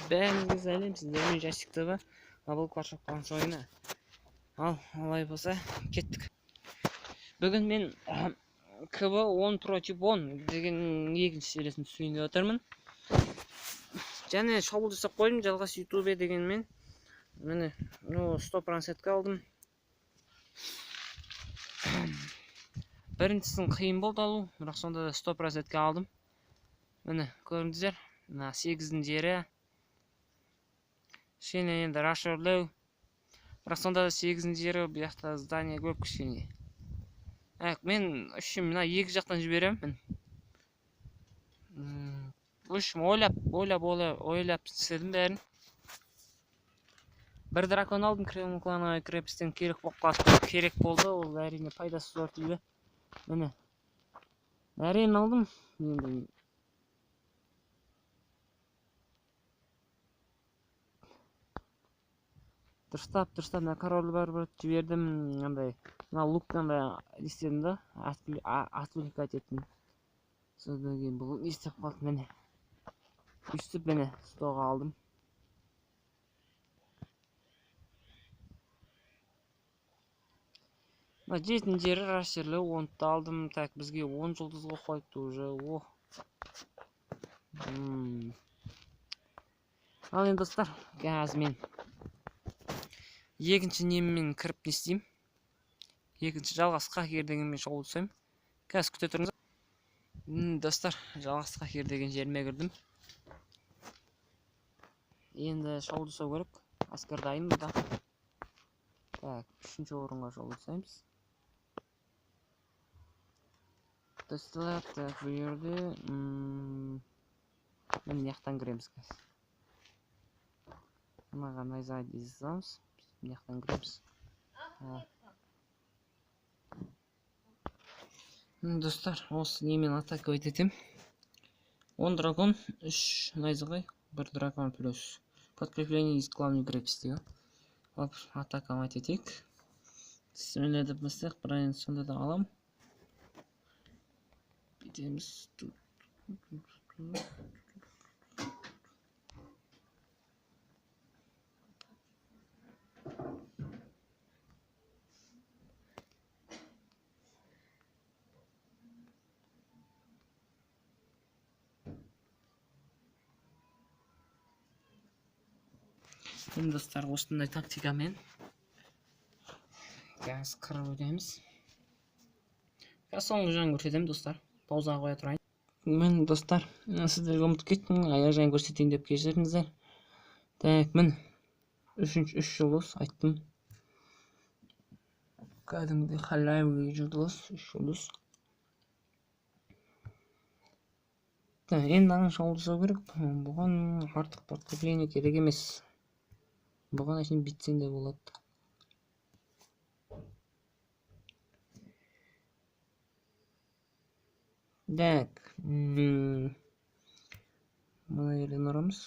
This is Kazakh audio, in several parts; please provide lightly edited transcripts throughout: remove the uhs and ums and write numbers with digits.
Бәріңізге сәлем, сіздермен Жасик ТВ. Бұл қашып қалған ойына. Ал, олай болса, кеттік. Бүгін мен КБ 10 против 10 деген екінші сериясын түсейін деп отырмын. Және шабуыл жасап қойдым, жалғас ютубе дегенмен. Міне, 100% сетке алдым. Біріншісін қиын болды алу, бірақ сонда да 100% сетке алдым. Міне, көрдіңіздер, 8-дің жері. Кішкене енді рашерлеу. Бірақ сонда да 8-дің жері, бұл жақта здание көп кішкене. Мен үшін мына екі жақтан жіберемін. Үшім ойлап істедім бәрін. Бір дракон алдым, клановый крепостен керек болды, ол әрине пайдасы зор дейді. Міне, әрине алдым. Дұрыстап, мына король бар жібердім, андай, мына луктан да істедім да, отвлекать еттім. Содан кейін бұл не істеп қалды, міне. Үстіп, міне, стоға алдым. Мына 7-дің жері рашерлеу, 10-ды алдым. Так, бізге 10 жұлдызға қойыпты уже. Ал енді достар, қазір мен екінші неммен кіріп не істеймін. Екінші жалғасқа кер дегенмен шоу жасаймын. Қазір күте тұрыңыз. Достар, жалғасқа кер деген жеріме кірдім. Енді шоу жасау керек. Әскер дайын бұда. Так, 3-ші орынға шоу жасаймыз. Достар, так, бұл жерде мен яқтан кіреміз қазір. Мынаға найза дезамыз. Яқтан кіреміз. Достар, осы немен атака өтетем. 10 дракон, 3 найзағай, 1 дракон плюс подкрепление из главной крепости. Атака өтетек. Сімеледіп бастайық, бірақ сонда да алам. Бетеміз. Енді достар, осындай тактикамен қазір қырып өтеміз. Қазір соңғы жағын көрсетемін достар. Паузаға қоя тұрайын. Мен достар, сіздерге ұмытып кеттім, аяқ жағын көрсетейін деп кешіріңіздер. Так, мен 3 жұлдыз айттым. Кәдімгідей халявый жұлдыз, 3 жұлдыз. Енді аңын шоу жасау керек. Бұған артық подкрепление керек емес. Бұған әшейін бітсен де болады. Так, мұны ерден ұрамыз.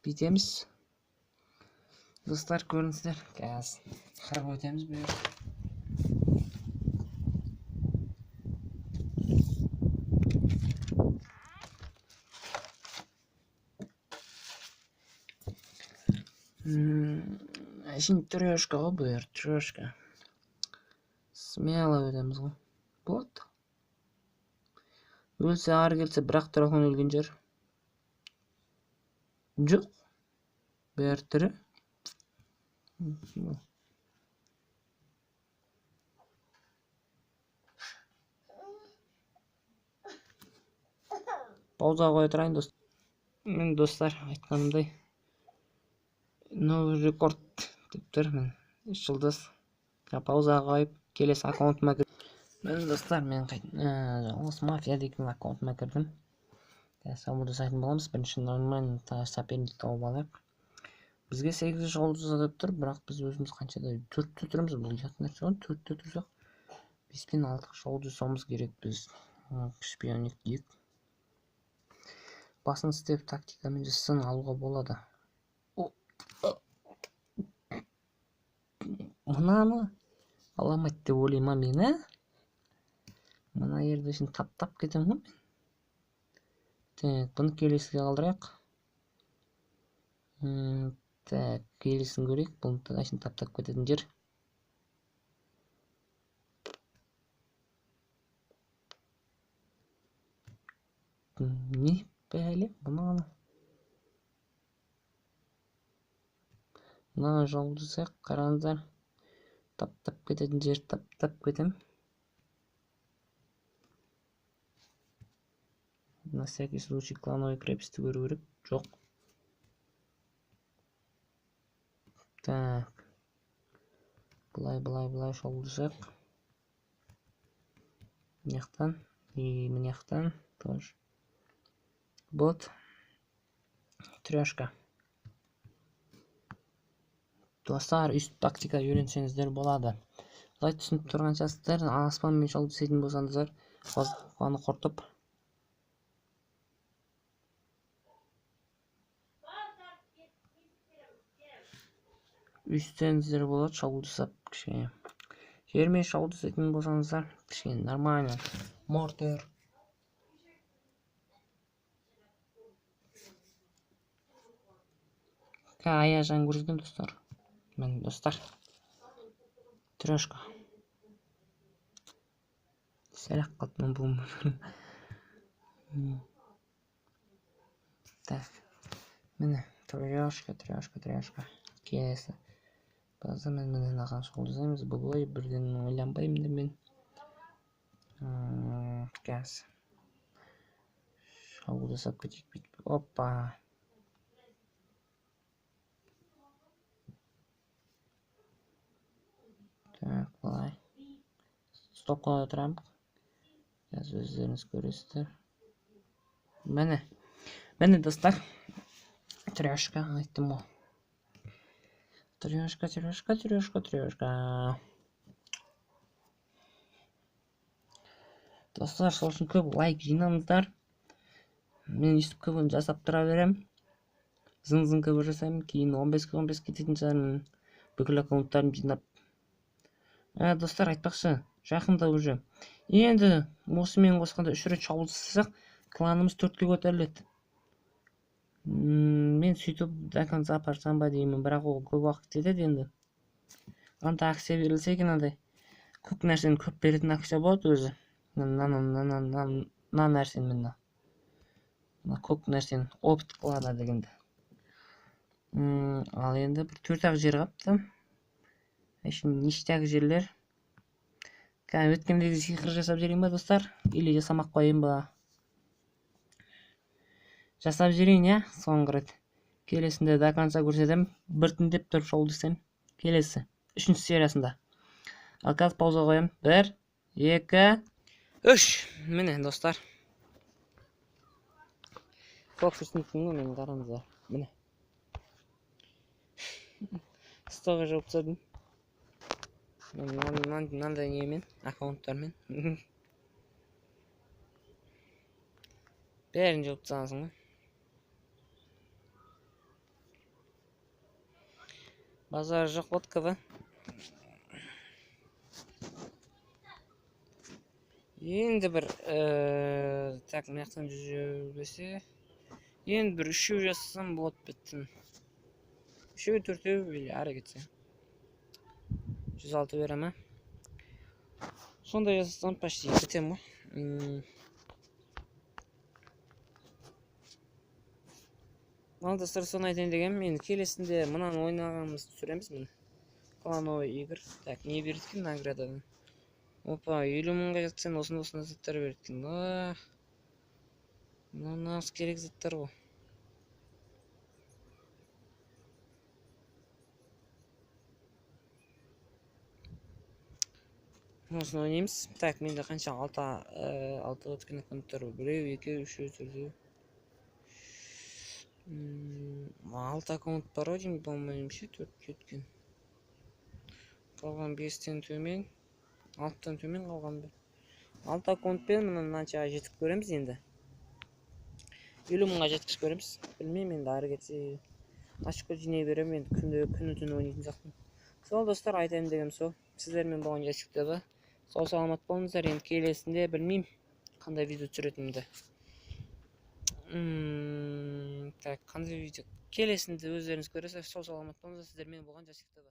Бітеміз. Достар, көріңіздер, қазір қырып өтеміз бұл жерде. Әшейін трешка ғой бұл ер, трешка. Смело өтеміз ғой. Болады. Өлсе ары келсе, бірақ дракон өлген жер. Жоқ. Бәр түрі. Пауза қоя тұрайын достар. Мен достар айтқанымдай новый рекорд деп тұр. Мен 3 жұлдыз. Пауза қойып келесі аккаунтыма кірдім. Мен достар, мен жалғыз мафия деген аккаунтыма кірдім. Қазір жасайтын боламыз. Бірінші нормальный соперник тауып алайық. Бізге 8 жұлдыз деп тұр, бірақ біз өзіміз қаншада 4-те тұрмыз. Бұл ұят нәрсе ғой, 4-те тұрсақ 5 пен 6 жұлдыз жасауымыз керек. Біз шпионик дейік. Басын істеп тактикамен жасасын алуға болады. Мынаны аламайды деп ойлаймын мен, Мына жерде үшін таптап кетем ғой мен. Так, бұны келесіге қалдырайық. Так, келесін көрейік. Бұны да үшін таптап кететін жер. Не бәле, бұны жауызсақ, қараңыздар. Таптап кететін жер, таптап кетем. На всякий случай клановый крепості көру керек. Жоқ. Так. Былай жауызсақ. Мынаяқтан и мынаяқтан тоже. Вот. Трешка. Достар, үст тактика үйренсеңіздер болады. Былай түсініп тұрғаншасыздар, аспанмен шалды сетін болсаңыздар, қаны құртып. Үстіңіздер болады, шалды сап кішкене. Жермен шалды сетін болсаңыздар, кішкене нормально. Мортер. Аяжан көрген достар. Мен достар. Трешка. Сәлек қалтынан бұл. Так. Міне, трешка. Келесі. Базы мен наған шолдызаймыз. Бұлай бірден ойланбаймын да мен. Газ. Шолдызап кетейік. Опа. Так, былай. Стоп қоя отырам. Қазір өздеріңіз көресіздер. Міне достар. Трешка айттым ғой. Трешка. Достар, сол үшін көп лайк жинаңыздар. Мен естіп көбін жасап тұра берем. Зың көбір жасаймын. Кейін 15 кететін шығармын. Бүкіл аккаунттарым жинап. Достар, айтпақшы, жақында уже. Енді осымен қосқанда 3 рет шабуылсызсақ, кланымыз 4-ке көтеріледі. Мен сөйтіп до конца апарсам ба деймін, бірақ ол көп уақыт кетеді енді. Анда акция берілсе екен, андай көп нәрсені көп беретін акция болады өзі. Мына нәрсені мына. Көп нәрсені опыт қылады дегенде. Ал енді бір 4-ақ жер қапты. Ништяк жерлер. Өткендегі сиқыр жасап жерейін ба, достар? Или жасамақ қойын ба? Жасап жерейін, я? Соңғы рет. Келесінде до конца көрсетем. Біртіндеп тұрып шолдысам. Келесі. 3-ші сериясында. Ал қазір пауза қоям. 1, 2, 3. Міне, достар. Фокусны түнгі мен қараңыздар. Міне. Стоға жауып тастадым. Мынандай немен, аккаунттармен. Бәрін жауып тастағансың ғой. Базар жоқ водкаға. Енді бір так, мынаяқтан жүрбесе, енді бір 3 жасасам болады біттім. 3-4 ары кетсе. 106 берем, сондай жасасам почти бітем ғой. Ал достар, соны айтайын дегенім, енді келесінде мынаны ойнағанымызды түсіреміз міне. Клановый игр. Так, не береді екен наградадан? Опа, 50 мыңға жатсаң осында заттар береді екен. Мынау керек заттар ғой. Осыны ойнаймыз. Так, менде қанша 6 өткен аккаунттар бар. 1, 2, 3, 4. 6 аккаунт бар ғой деймін, болмайымшы, 4 өткен. Қалған 5-тен төмен, 6-тан төмен қалған бір. 6 аккаунтпен мынаншаға жетіп көреміз енді. 50 мыңға жеткіш көреміз. Білмеймін енді ары кетсе. Ашыққа жинай берем енді күні түні ойнайтын сияқты. Сол достар, айтайын дегенім сол. Сіздермен болған жетістікте Сау саламат болыңыздар. Енді келесінде білмеймін қандай видео түсіретінімді. Так, қандай видео келесінде өздеріңіз көресіздер. Сау саламат болыңыздар. Сіздермен болған Жасик ТВ.